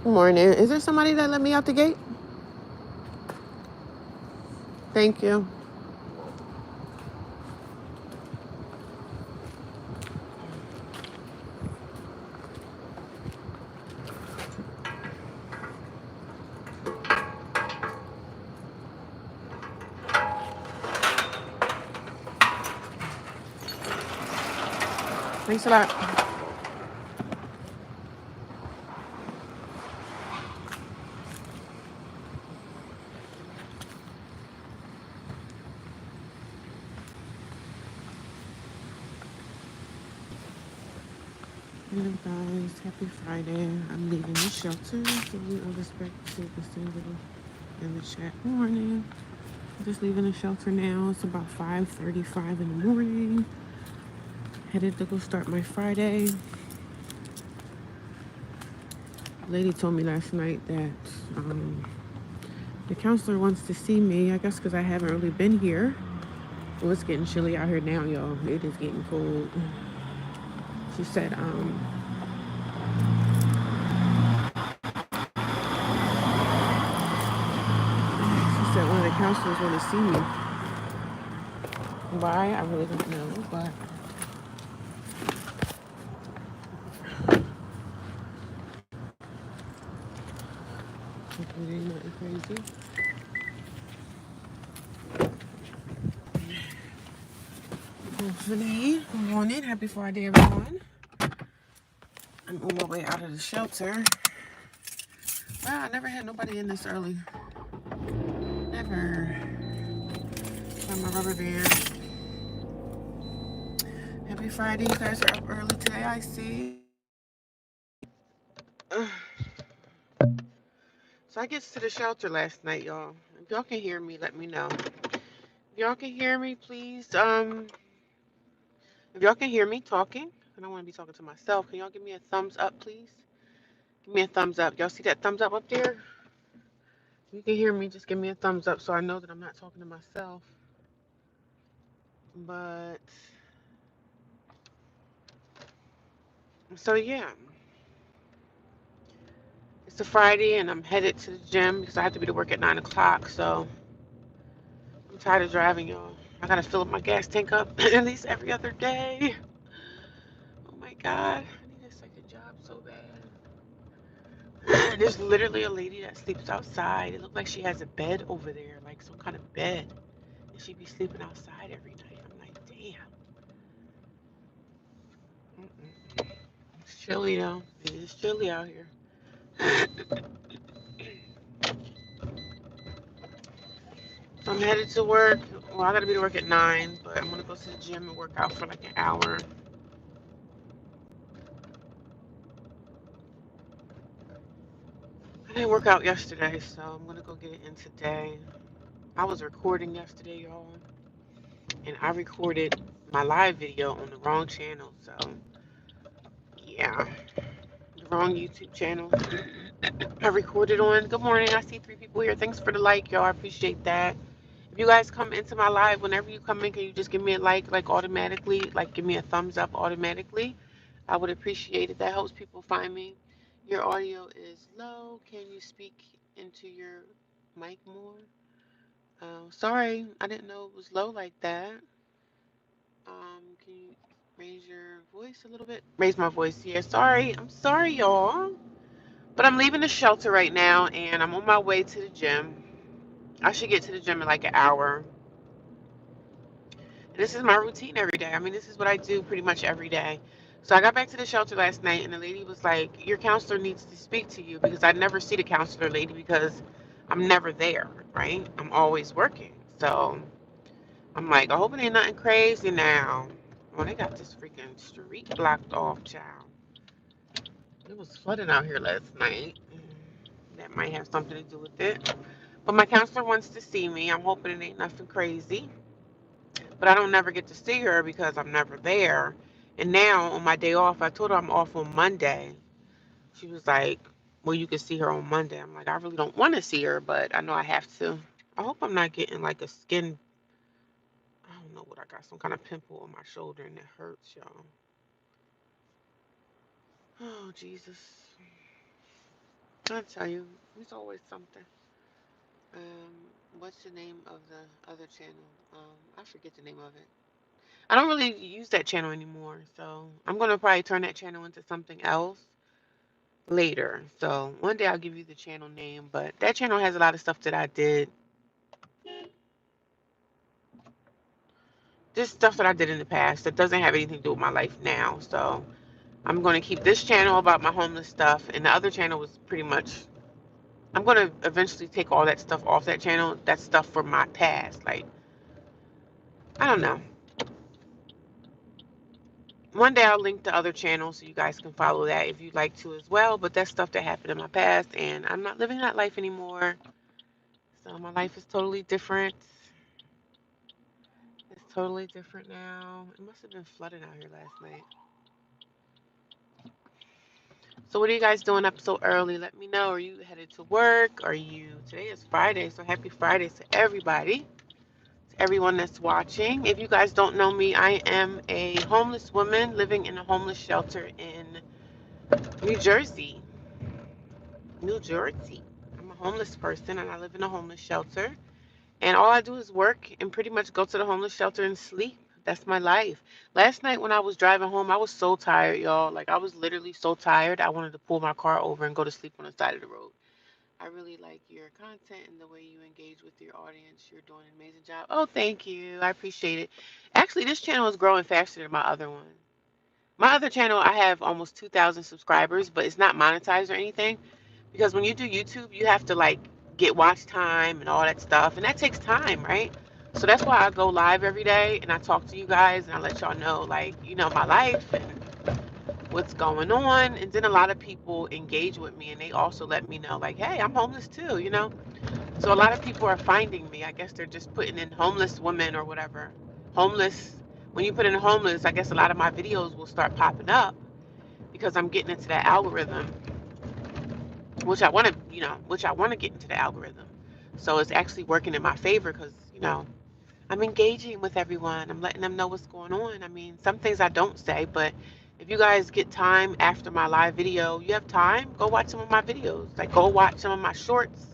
Good morning. Is there somebody that let me out the gate? Thank you. Thanks a lot. Hello guys, happy Friday. I'm leaving the shelter, so we will respect to the single in the chat. Morning. I'm just leaving the shelter now. It's about 5:35 in the morning. Headed to go start my Friday. Lady told me last night that the counselor wants to see me. I guess because I haven't really been here. Well, it's getting chilly out here now, y'all. It is getting cold. She said, one of the counselors want to see me. Why? I really don't know, but hopefully ain't nothing crazy. Hopefully, good morning. Happy Friday, everyone. I'm on my way out of the shelter. Wow, I never had nobody in this early. Never. Got my rubber band. Happy Friday. You guys are up early today, I see. So I get to the shelter last night, y'all. If y'all can hear me, let me know. If y'all can hear me, please, if y'all can hear me talking, I don't want to be talking to myself. Can y'all give me a thumbs up, please? Give me a thumbs up. Y'all see that thumbs up there? If you can hear me, just give me a thumbs up so I know that I'm not talking to myself. But, so yeah. It's a Friday and I'm headed to the gym because I have to be to work at 9 o'clock. So I'm tired of driving, y'all. I gotta fill up my gas tank up at least every other day. Oh my God. I need a second job so bad. There's literally a lady that sleeps outside. It looks like she has a bed over there, like some kind of bed. And she be sleeping outside every night. I'm like, damn. Mm-mm. It's chilly though. It is chilly out here. So I'm headed to work. Well, I gotta be to work at 9, but I'm gonna go to the gym and work out for like an hour. I didn't work out yesterday, so I'm gonna go get it in today. I was recording yesterday, y'all, and I recorded my live video on the wrong channel, so yeah, the wrong YouTube channel. I recorded on. Good morning. I see 3 people here. Thanks for the like, y'all. I appreciate that. If you guys come into my live, whenever you come in, can you just give me a like automatically? Like, give me a thumbs up automatically. I would appreciate it. That helps people find me. Your audio is low. Can you speak into your mic more? Sorry, I didn't know it was low like that. Can you raise your voice a little bit? Raise my voice here. Sorry. I'm sorry, y'all. But I'm leaving the shelter right now and I'm on my way to the gym. I should get to the gym in like an hour. And this is my routine every day. I mean, this is what I do pretty much every day. So I got back to the shelter last night and the lady was like, your counselor needs to speak to you because I never see the counselor lady because I'm never there, right? I'm always working. So I'm like, I hope it ain't nothing crazy now. Oh, they got this freaking street blocked off, child. It was flooding out here last night. That might have something to do with it. But my counselor wants to see me. I'm hoping it ain't nothing crazy. But I don't never get to see her because I'm never there. And now on my day off, I told her I'm off on Monday. She was like, well, you can see her on Monday. I'm like, I really don't want to see her, but I know I have to. I hope I'm not getting like a skin, I don't know what I got, some kind of pimple on my shoulder and it hurts, y'all. Oh, Jesus. I'll tell you, there's always something. Um, what's the name of the other channel? I forget the name of it. I don't really use that channel anymore, so I'm gonna probably turn that channel into something else later. So one day I'll give you the channel name, but that channel has a lot of stuff that I did, just stuff that I did in the past that doesn't have anything to do with my life now. So I'm gonna keep this channel about my homeless stuff, and the other channel was pretty much. I'm gonna eventually take all that stuff off that channel. That's stuff from my past. Like, I don't know. One day I'll link the other channel so you guys can follow that if you'd like to as well. But that's stuff that happened in my past, and I'm not living that life anymore. So my life is totally different. It's totally different now. It must have been flooding out here last night. So what are you guys doing up so early? Let me know. Are you headed to work? Are you? Today is Friday, so happy Friday to everybody. To everyone that's watching. If you guys don't know me, I am a homeless woman living in a homeless shelter in New Jersey. New Jersey. I'm a homeless person and I live in a homeless shelter. And all I do is work and pretty much go to the homeless shelter and sleep. That's my life. Last night when I was driving home, I was so tired, y'all. Like, I was literally so tired. I wanted to pull my car over and go to sleep on the side of the road. I really like your content and the way you engage with your audience. You're doing an amazing job. Oh, thank you. I appreciate it. Actually, this channel is growing faster than my other one. My other channel, I have almost 2,000 subscribers, but it's not monetized or anything. Because when you do YouTube, you have to like get watch time and all that stuff, and that takes time, right? So that's why I go live every day and I talk to you guys and I let y'all know, like, my life and what's going on. And then a lot of people engage with me and they also let me know, like, hey, I'm homeless too. So a lot of people are finding me. I guess they're just putting in homeless women or whatever. Homeless. When you put in homeless, I guess a lot of my videos will start popping up because I'm getting into that algorithm, which I want to get into the algorithm. So it's actually working in my favor because, I'm engaging with everyone. I'm letting them know what's going on. I mean, some things I don't say, but if you guys get time after my live video, you have time, go watch some of my videos. Like, go watch some of my shorts,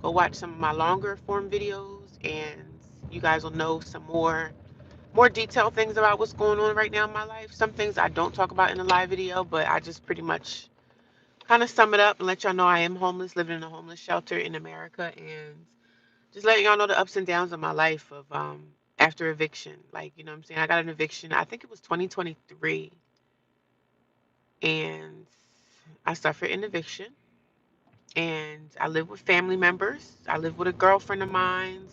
go watch some of my longer form videos, and you guys will know some more detailed things about what's going on right now in my life. Some things I don't talk about in the live video, but I just pretty much kind of sum it up and let y'all know I am homeless, living in a homeless shelter in America, and just letting y'all know the ups and downs of my life of after eviction. Like, you know what I'm saying? I got an eviction. I think it was 2023, and I suffered an eviction. And I live with family members. I live with a girlfriend of mine,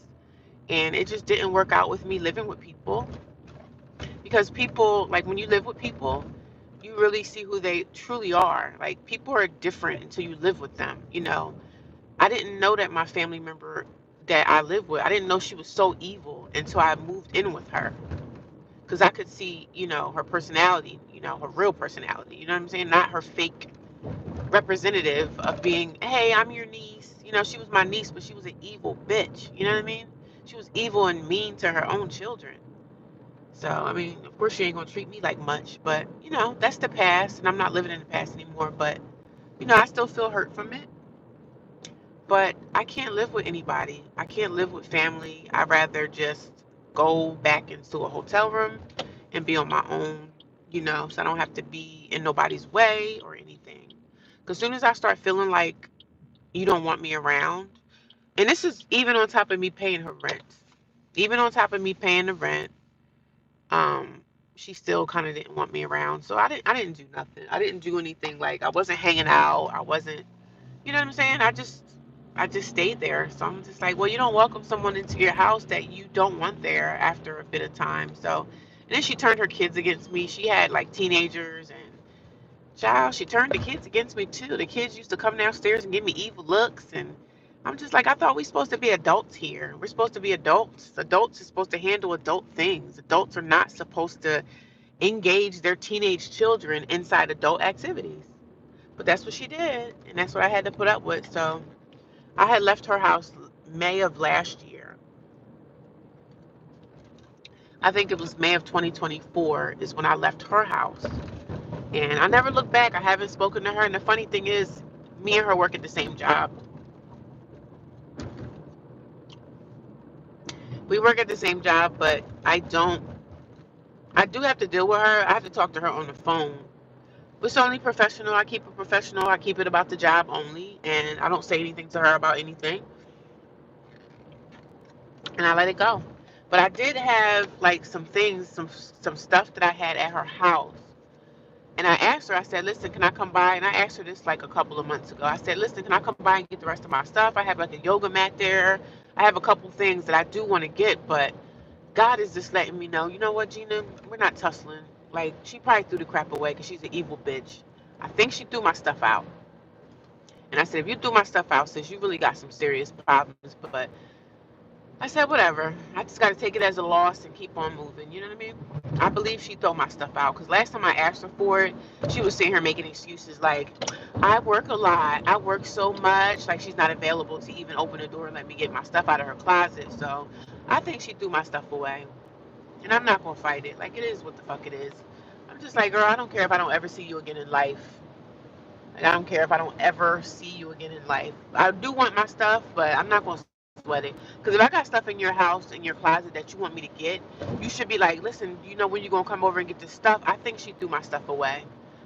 and it just didn't work out with me living with people because people, like, when you live with people, you really see who they truly are. Like, people are different until you live with them. I didn't know that my family member that I live with, I didn't know she was so evil until I moved in with her. Because I could see, her personality, her real personality. You know what I'm saying? Not her fake representative of being, hey, I'm your niece. She was my niece, but she was an evil bitch. You know what I mean? She was evil and mean to her own children. So, I mean, of course, she ain't going to treat me like much. But, that's the past, and I'm not living in the past anymore. But, I still feel hurt from it. But I can't live with anybody. I can't live with family. I'd rather just go back into a hotel room and be on my own, so I don't have to be in nobody's way or anything. Because as soon as I start feeling like you don't want me around, and this is even on top of me paying her rent, even on top of me paying the rent, um, she still kind of didn't want me around. So I didn't do nothing. I didn't do anything. Like, I wasn't hanging out. I wasn't, you know what I'm saying? I just stayed there. So I'm just like, well, you don't welcome someone into your house that you don't want there after a bit of time. So, and then she turned her kids against me. She had like teenagers and child, she turned the kids against me too. The kids used to come downstairs and give me evil looks, and I'm just like, I thought we supposed to be adults here. We're supposed to be adults. Adults are supposed to handle adult things. Adults are not supposed to engage their teenage children inside adult activities. But that's what she did, and that's what I had to put up with. So I had left her house May of last year. I think it was May of 2024 is when I left her house. And I never looked back. I haven't spoken to her. And the funny thing is, Me and her work at the same job. We work at the same job, but I do have to deal with her. I have to talk to her on the phone. It's only professional. I keep it professional. I keep it about the job only, and I don't say anything to her about anything, and I let it go. But I did have like some things, some stuff that I had at her house, and I asked her. I said, "Listen, can I come by?" And I asked her this like a couple of months ago. I said, "Listen, can I come by and get the rest of my stuff? I have like a yoga mat there. I have a couple things that I do want to get, but God is just letting me know. You know what, Gina? We're not tussling. Like she probably threw the crap away because she's an evil bitch. I think she threw my stuff out." And I said, if you threw my stuff out, sis, you really got some serious problems. But I said, whatever. I just got to take it as a loss and keep on moving. You know what I mean? I believe she threw my stuff out because last time I asked her for it, she was sitting here making excuses like, I work a lot. I work so much. Like she's not available to even open the door and let me get my stuff out of her closet. So I think she threw my stuff away. And I'm not going to fight it. Like it is what the fuck it is. I'm just like, girl, I don't care if I don't ever see you again in life. Like, I don't care if I don't ever see you again in life. I do want my stuff, but I'm not going to sweat it. Because if I got stuff in your house, in your closet that you want me to get, you should be like, listen, you know when you're going to come over and get this stuff? I think she threw my stuff away.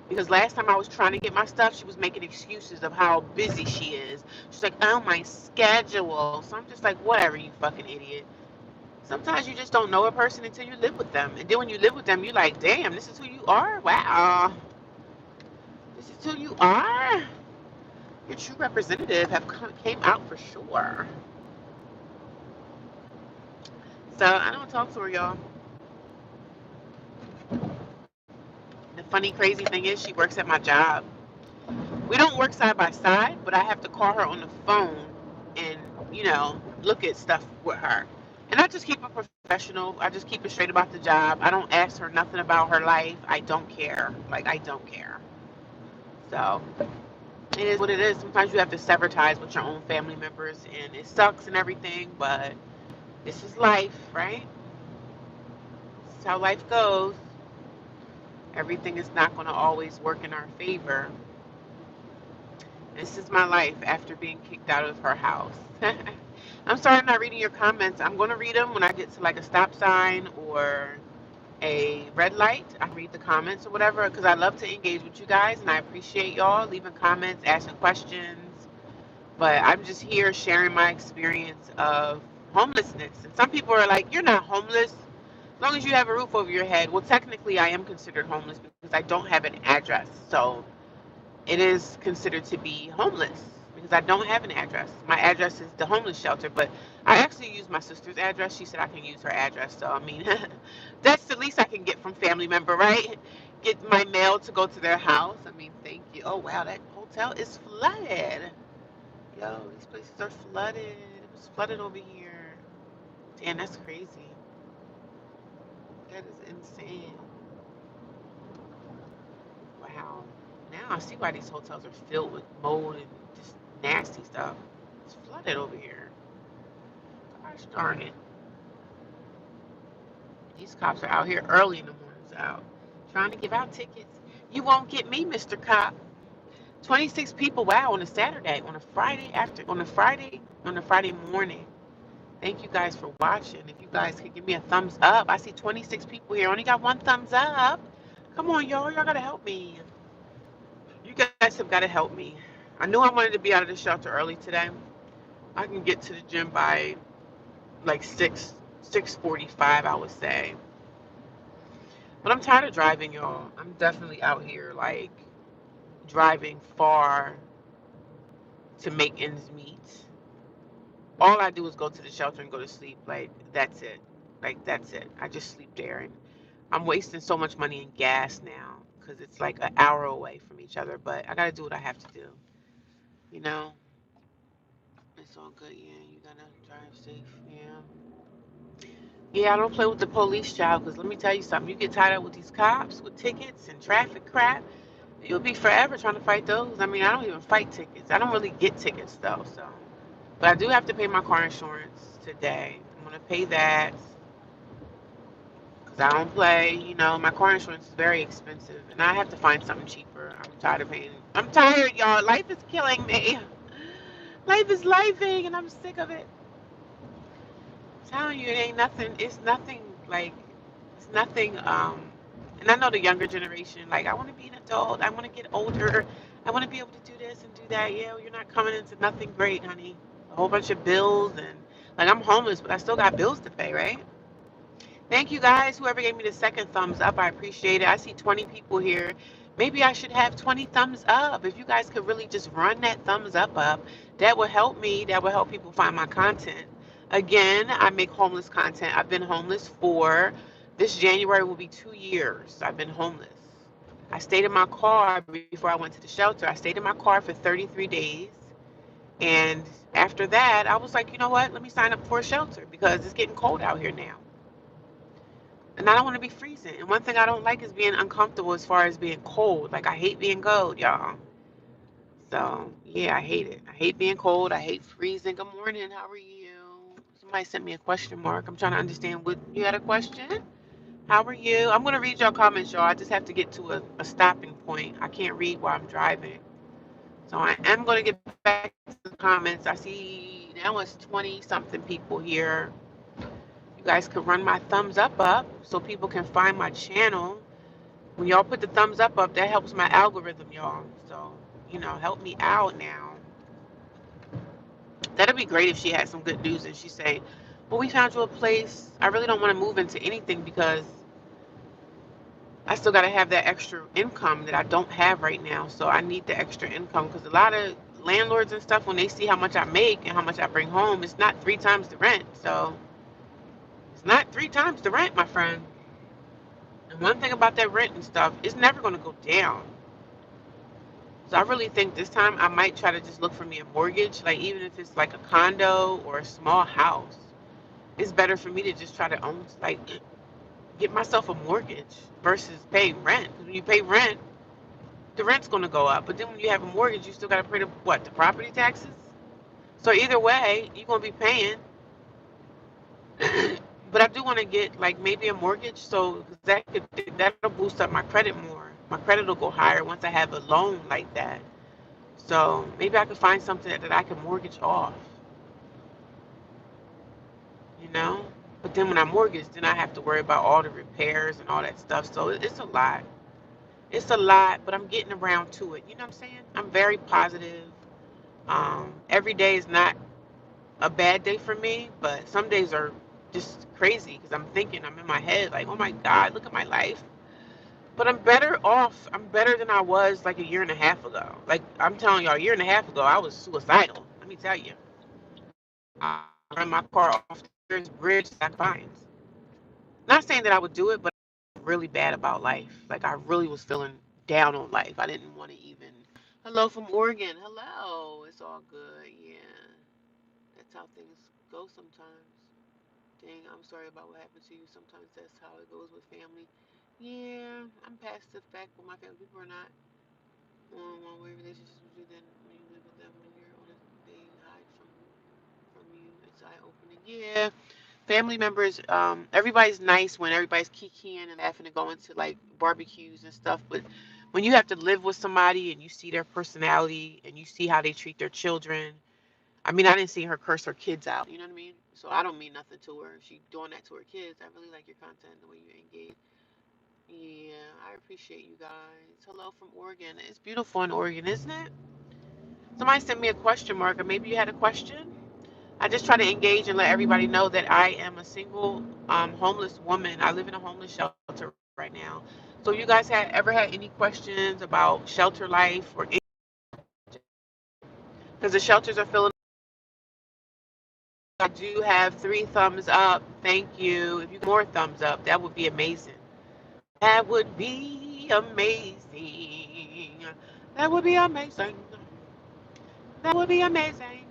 Because last time I was trying to get my stuff, she was making excuses of how busy she is. She's like, oh, my schedule. So I'm just like, whatever, you fucking idiot. Sometimes you just don't know a person until you live with them. And then when you live with them, you're like, damn, this is who you are? Wow. This is who you are? Your true representative came out for sure. So I don't talk to her, y'all. The funny, crazy thing is, she works at my job. We don't work side by side, but I have to call her on the phone and, look at stuff with her. And I just keep it professional. I just keep it straight about the job. I don't ask her nothing about her life. I don't care. Like, I don't care. So it is what it is. Sometimes you have to sever ties with your own family members, and it sucks and everything, but this is life, right? This is how life goes. Everything is not going to always work in our favor. This is my life after being kicked out of her house. I'm sorry I'm not reading your comments. I'm going to read them when I get to like a stop sign or a red light. I read the comments or whatever because I love to engage with you guys and I appreciate y'all leaving comments, asking questions. But I'm just here sharing my experience of homelessness. And some people are like, you're not homeless as long as you have a roof over your head. Well, technically, I am considered homeless because I don't have an address. So it is considered to be homeless because I don't have an address. My address is the homeless shelter, but I actually use my sister's address. She said I can use her address. So, I mean, that's the least I can get from family member, right? Get my mail to go to their house. I mean, thank you. Oh, wow, that hotel is flooded. Yo, these places are flooded. It was flooded over here. Damn, that's crazy. That is insane. Wow. Now I see why these hotels are filled with mold and just nasty stuff. It's flooded over here. Gosh darn it. These cops are out here early in the mornings out trying to give out tickets. You won't get me, Mr. Cop. 26 people, wow, on a Saturday, on a Friday morning. Thank you guys for watching. If you guys could give me a thumbs up. I see 26 people here. Only got one thumbs up. Come on, y'all. Y'all gotta help me. You guys have gotta help me. I knew I wanted to be out of the shelter early today. I can get to the gym by like 6:45, I would say. But I'm tired of driving, y'all. I'm definitely out here like driving far to make ends meet. All I do is go to the shelter and go to sleep. Like that's it. Like that's it. I just sleep there, and I'm wasting so much money in gas now because it's like an hour away from each other. But I gotta do what I have to do. You know, it's all good. Yeah, you gotta drive safe. Yeah. Yeah, I don't play with the police, child, because let me tell you something. You get tied up with these cops, with tickets and traffic crap, you'll be forever trying to fight those. I mean, I don't even fight tickets. I don't really get tickets, though, so. But I do have to pay my car insurance today. I'm going to pay that because 'Cause I don't play. You know, my car insurance is very expensive, and I have to find something cheaper. I'm tired of paying. I'm tired, y'all. Life is killing me. Life is lifing, and I'm sick of it. I'm telling you, it ain't nothing. It's nothing like. It's nothing. And I know the younger generation. Like, I want to be an adult. I want to get older. I want to be able to do this and do that. Yeah, well, you're not coming into nothing great, honey. A whole bunch of bills and like I'm homeless, but I still got bills to pay, right? Thank you guys. Whoever gave me the second thumbs up, I appreciate it. I see 20 people here. Maybe I should have 20 thumbs up. If you guys could really just run that thumbs up, that would help me. That would help people find my content. Again, I make homeless content. I've been homeless for this January will be 2 years. I've been homeless. I stayed in my car before I went to the shelter. I stayed in my car for 33 days. And after that, I was like, you know what? Let me sign up for a shelter because it's getting cold out here now. And I don't want to be freezing. And one thing I don't like is being uncomfortable as far as being cold. Like, I hate being cold, y'all. So, yeah, I hate it. I hate being cold. I hate freezing. Good morning. How are you? Somebody sent me a question mark. I'm trying to understand what you had a question. How are you? I'm going to read your comments, y'all. I just have to get to a stopping point. I can't read while I'm driving. So I am going to get back to the comments. I see now it's 20 something people here. You guys could run my thumbs up so people can find my channel. When y'all put the thumbs up, that helps my algorithm, y'all. So, help me out now. That'd be great if she had some good news and she say, well, we found you a place. I really don't want to move into anything because I still got to have that extra income that I don't have right now. So I need the extra income because a lot of landlords and stuff, when they see how much I make and how much I bring home, it's not 3 times the rent. So it's not 3 times the rent, my friend. And one thing about that rent and stuff, it's never going to go down. So I really think this time I might try to just look for me a mortgage, like even if it's like a condo or a small house. It's better for me to just try to own, like, get myself a mortgage versus paying rent. Because when you pay rent, the rent's going to go up. But then when you have a mortgage, you still got to pay the property taxes. So either way, you're going to be paying. But I do want to get like maybe a mortgage, so that'll boost up my credit more. My credit will go higher once I have a loan like that. So maybe I could find something that I can mortgage off, you know. But then when I mortgage, then I have to worry about all the repairs and all that stuff. So it's a lot. It's a lot, but I'm getting around to it. You know what I'm saying? I'm very positive. Every day is not a bad day for me, but some days are just crazy because I'm in my head like, oh my God, look at my life. But I'm better off. I'm better than I was like a year and a half ago. Like I'm telling y'all, a year and a half ago, I was suicidal. Let me tell you. I run my car off the nearest bridge that I could find. Not saying that I would do it, but I was really bad about life. Like I really was feeling down on life. I didn't want to even. Hello from Oregon. Hello. It's all good. Yeah. That's how things go sometimes. Dang, I'm sorry about what happened to you. Sometimes that's how it goes with family. Yeah, I'm past the fact with my family. People are not on one-way relationships with you. Then when you live with them, when you're on it, they hide from you. It's eye-opening. Yeah, family members. Everybody's nice when everybody's kikiing and laughing and going to like barbecues and stuff. But when you have to live with somebody and you see their personality and you see how they treat their children. I mean, I didn't see her curse her kids out. You know what I mean? So I don't mean nothing to her. She doing that to her kids. I really like your content, the way you engage. Yeah, I appreciate you guys. Hello from Oregon. It's beautiful in Oregon, isn't it? Somebody sent me a question mark, or maybe you had a question. I just try to engage and let everybody know that I am a single homeless woman. I live in a homeless shelter right now. So you guys ever had any questions about shelter life or any, because the shelters are filling. I do have 3 thumbs up. Thank you. If you get more thumbs up, that would be amazing. That would be amazing. That would be amazing. That would be amazing.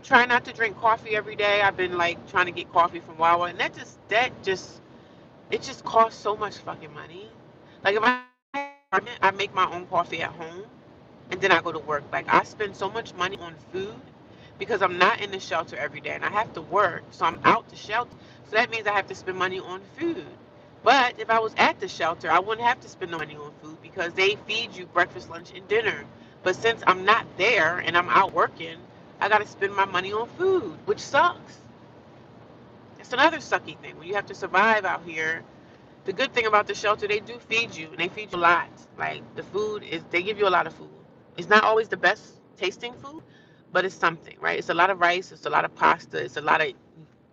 Try not to drink coffee every day. I've been like trying to get coffee from Wawa, and it just costs so much fucking money. Like if I make my own coffee at home, and then I go to work. Like I spend so much money on food because I'm not in the shelter every day and I have to work. So I'm out the shelter. So that means I have to spend money on food. But if I was at the shelter, I wouldn't have to spend no money on food because they feed you breakfast, lunch, and dinner. But since I'm not there and I'm out working, I got to spend my money on food, which sucks. It's another sucky thing when you have to survive out here. The good thing about the shelter, they do feed you, and they feed you a lot. Like the food is, they give you a lot of food. It's not always the best tasting food, but it's something, right? It's a lot of rice, it's a lot of pasta, it's a lot of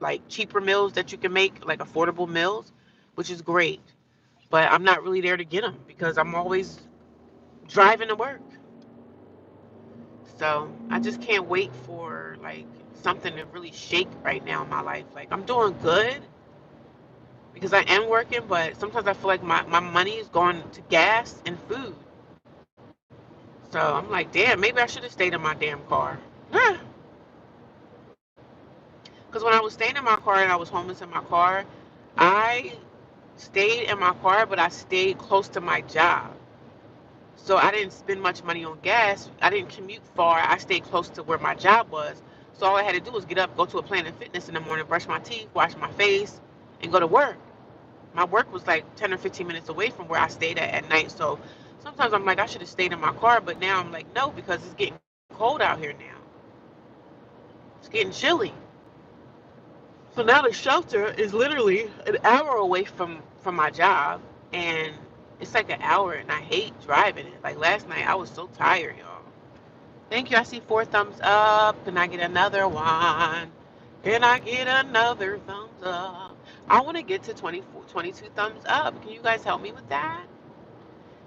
like cheaper meals that you can make, like affordable meals, which is great. But I'm not really there to get them because I'm always driving to work. So I just can't wait for like something to really shake right now in my life. Like I'm doing good because I am working, but sometimes I feel like my money is going to gas and food. So I'm like, damn, maybe I should have stayed in my damn car. Because when I was staying in my car and I was homeless in my car, I stayed in my car, but I stayed close to my job. So I didn't spend much money on gas. I didn't commute far. I stayed close to where my job was. So all I had to do was get up, go to a Planet Fitness in the morning, brush my teeth, wash my face, and go to work. My work was like 10 or 15 minutes away from where I stayed at night. So sometimes I'm like, I should have stayed in my car. But now I'm like, no, because it's getting cold out here now. It's getting chilly. So now the shelter is literally an hour away from my job. And it's like an hour, and I hate driving it. Like last night, I was so tired, y'all. Thank you. I see 4 thumbs up. Can I get another one? Can I get another thumbs up? I want to get to 24, 22 thumbs up. Can you guys help me with that?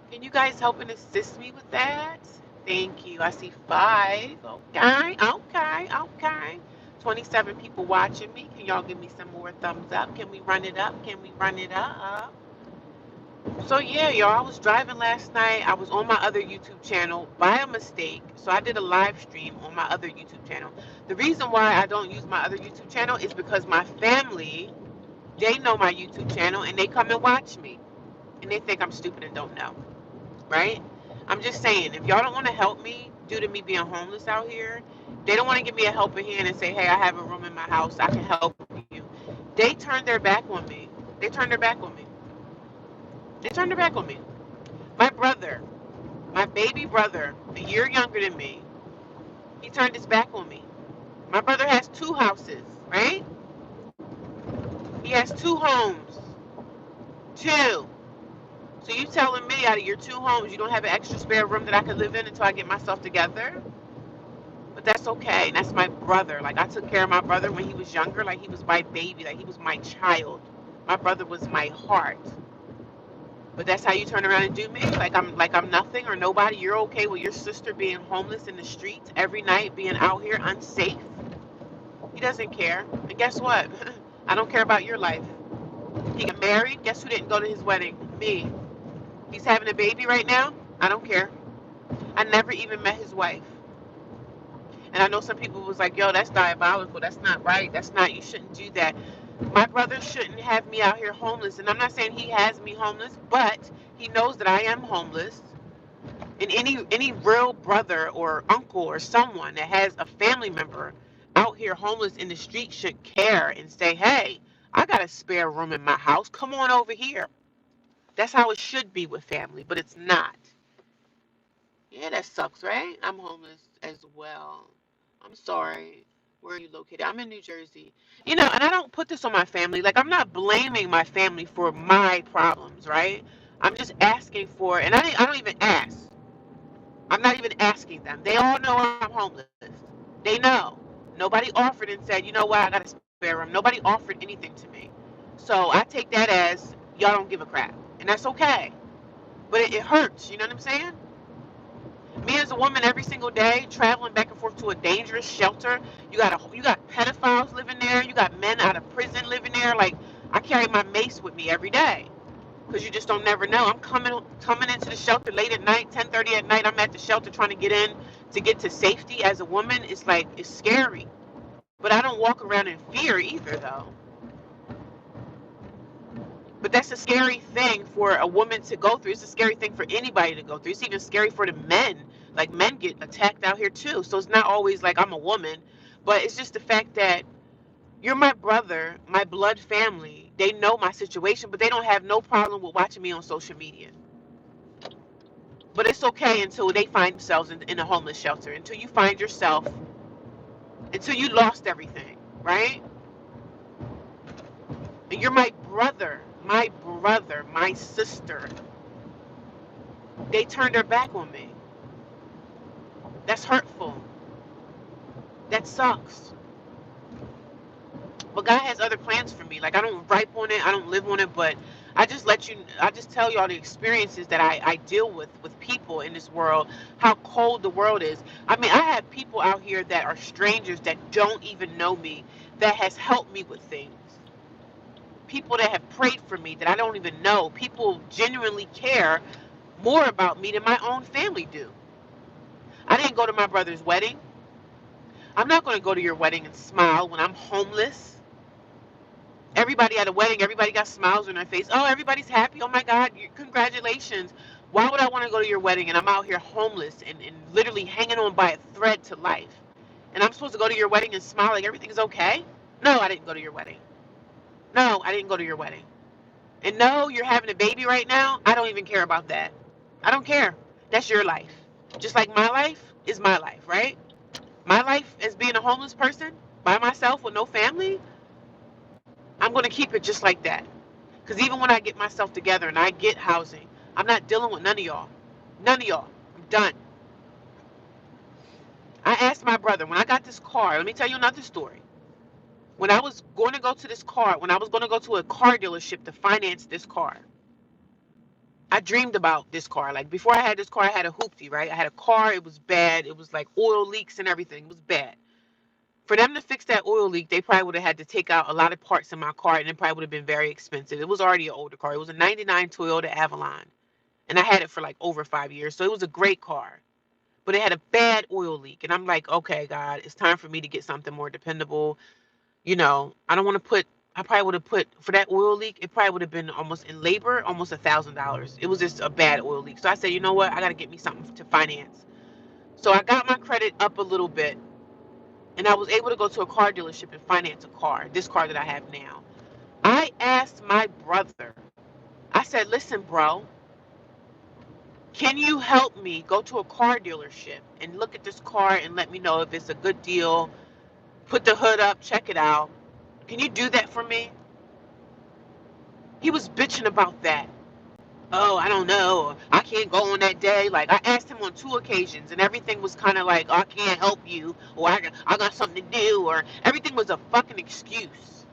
Can you guys help and assist me with that? Thank you. I see 5. Okay, okay, okay. 27 people watching me. Can y'all give me some more thumbs up? Can we run it up? Can we run it up? So yeah, y'all, I was driving last night. I was on my other YouTube channel by a mistake. So I did a live stream on my other YouTube channel. The reason why I don't use my other YouTube channel is because my family, they know my YouTube channel and they come and watch me. And they think I'm stupid and don't know, right? I'm just saying, if y'all don't want to help me due to me being homeless out here, they don't want to give me a helping hand and say, hey, I have a room in my house, I can help you. They turned their back on me. They turned their back on me. They turned their back on me. My brother, my baby brother, a year younger than me, he turned his back on me. My brother has 2 houses, right? He has 2 homes. 2. So you telling me out of your 2 homes, you don't have an extra spare room that I could live in until I get myself together? But that's okay. And that's my brother. Like I took care of my brother when he was younger. Like he was my baby. Like he was my child. My brother was my heart. But that's how you turn around and do me? Like I'm nothing or nobody. You're okay with your sister being homeless in the streets every night, being out here unsafe? He doesn't care. And guess what? I don't care about your life. He got married. Guess who didn't go to his wedding? Me. He's having a baby right now. I don't care. I never even met his wife. And I know some people was like, yo, that's diabolical. That's not right. That's not, you shouldn't do that. My brother shouldn't have me out here homeless. And I'm not saying he has me homeless, but he knows that I am homeless. And any real brother or uncle or someone that has a family member out here homeless in the street should care and say, hey, I got a spare room in my house. Come on over here. That's how it should be with family, but it's not. Yeah, that sucks, right? I'm homeless as well. I'm sorry. Where are you located? I'm in New Jersey. And I don't put this on my family. Like, I'm not blaming my family for my problems, right? I'm just asking for, and I don't even ask. I'm not even asking them. They all know I'm homeless. They know. Nobody offered and said, you know what, I got a spare room. Nobody offered anything to me. So I take that as y'all don't give a crap. And that's okay. But it hurts. You know what I'm saying? Me as a woman every single day traveling back and forth to a dangerous shelter. You got pedophiles living there. You got men out of prison living there. Like I carry my mace with me every day because you just don't never know. I'm coming into the shelter late at night, 10:30 at night. I'm at the shelter trying to get in to get to safety. As a woman, it's scary. But I don't walk around in fear either, though. But that's a scary thing for a woman to go through. It's a scary thing for anybody to go through. It's even scary for the men. Like men get attacked out here too. So it's not always like I'm a woman, but it's just the fact that You're my brother, my blood family. They know my situation, but they don't have no problem with watching me on social media. But it's okay until they find themselves in a homeless shelter, until you find yourself, until you lost everything, right? And you're my brother, my sister. They turned their back on me. That's hurtful. That sucks. But God has other plans for me. Like, I don't ripe on it, I don't live on it, but I just tell you all the experiences that I deal with people in this world, how cold the world is. I mean, I have people out here that are strangers that don't even know me that has helped me with things. People that have prayed for me that I don't even know. People genuinely care more about me than my own family do. I didn't go to my brother's wedding. I'm not going to go to your wedding and smile when I'm homeless. Everybody at a wedding, everybody got smiles on their face. Oh, everybody's happy. Oh my God, congratulations. Why would I want to go to your wedding and I'm out here homeless and literally hanging on by a thread to life? And I'm supposed to go to your wedding and smile like everything's okay? No, I didn't go to your wedding. No, I didn't go to your wedding. And no, you're having a baby right now. I don't even care about that. I don't care. That's your life. Just like my life is my life, right? My life as being a homeless person by myself with no family, I'm going to keep it just like that. Because even when I get myself together and I get housing, I'm not dealing with none of y'all. None of y'all. I'm done. I asked my brother, when I got this car, let me tell you another story. When I was going to go to this car, when I was going to go to a car dealership to finance this car, I dreamed about this car. Like, before I had this car, I had a hoopty, right? I had a car. It was bad. It was like oil leaks and everything. It was bad. For them to fix that oil leak, they probably would have had to take out a lot of parts in my car, and it probably would have been very expensive. It was already an older car. It was a 99 Toyota Avalon. And I had it for like over 5 years. So it was a great car. But it had a bad oil leak. And I'm like, okay, God, it's time for me to get something more dependable. I don't want to put, I probably would have put, for that oil leak, it probably would have been almost in labor, almost $1,000. It was just a bad oil leak. So I said, you know what? I got to get me something to finance. So I got my credit up a little bit. And I was able to go to a car dealership and finance a car, this car that I have now. I asked my brother, I said, listen, bro, can you help me go to a car dealership and look at this car and let me know if it's a good deal? Put the hood up, check it out. Can you do that for me? He was bitching about that. Oh, I don't know. I can't go on that day. Like, I asked him on 2 occasions, and everything was kind of like, oh, I can't help you, or I got something to do, or everything was a fucking excuse.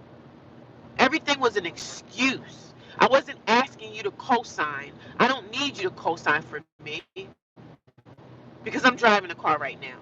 Everything was an excuse. I wasn't asking you to co-sign. I don't need you to co-sign for me because I'm driving a car right now.